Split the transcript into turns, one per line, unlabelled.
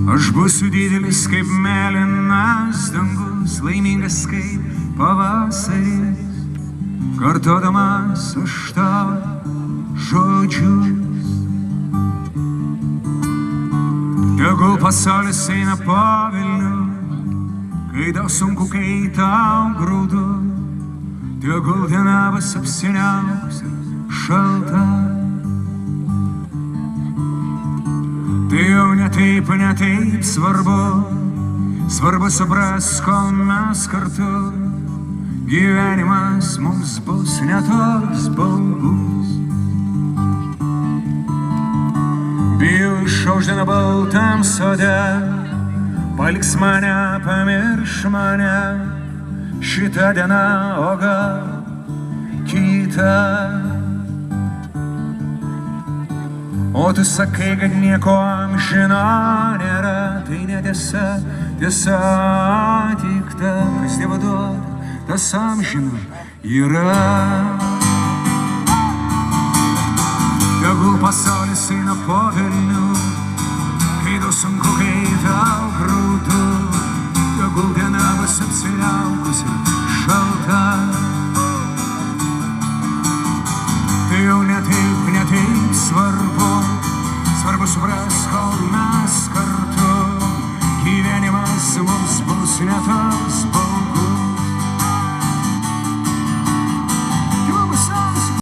Aš būsiu didelis kaip mėlynas dangus, laimingas kaip pavasaris, kartodamas aš tavo žodžius. Tegul pasaulis eina po Vilnių, kai tau sunku, kai tau graudu, tegul diena bus apsiniaukusi šalta. Tai jau ne taip svarbu, svarbu supras, kol mes kartu, gyvenimas mums bus ne toks baugus. Bijau išaušdina baltam sode, paliks mane, pamirš mane, šitą dieną, o gal kitą. O tu sakai, kad nieko amžino nėra, tai netiesa, tiesa tik ta, kas Dievo duoda, tas amžino yra. Tegul pasaulis eina po Vilnių,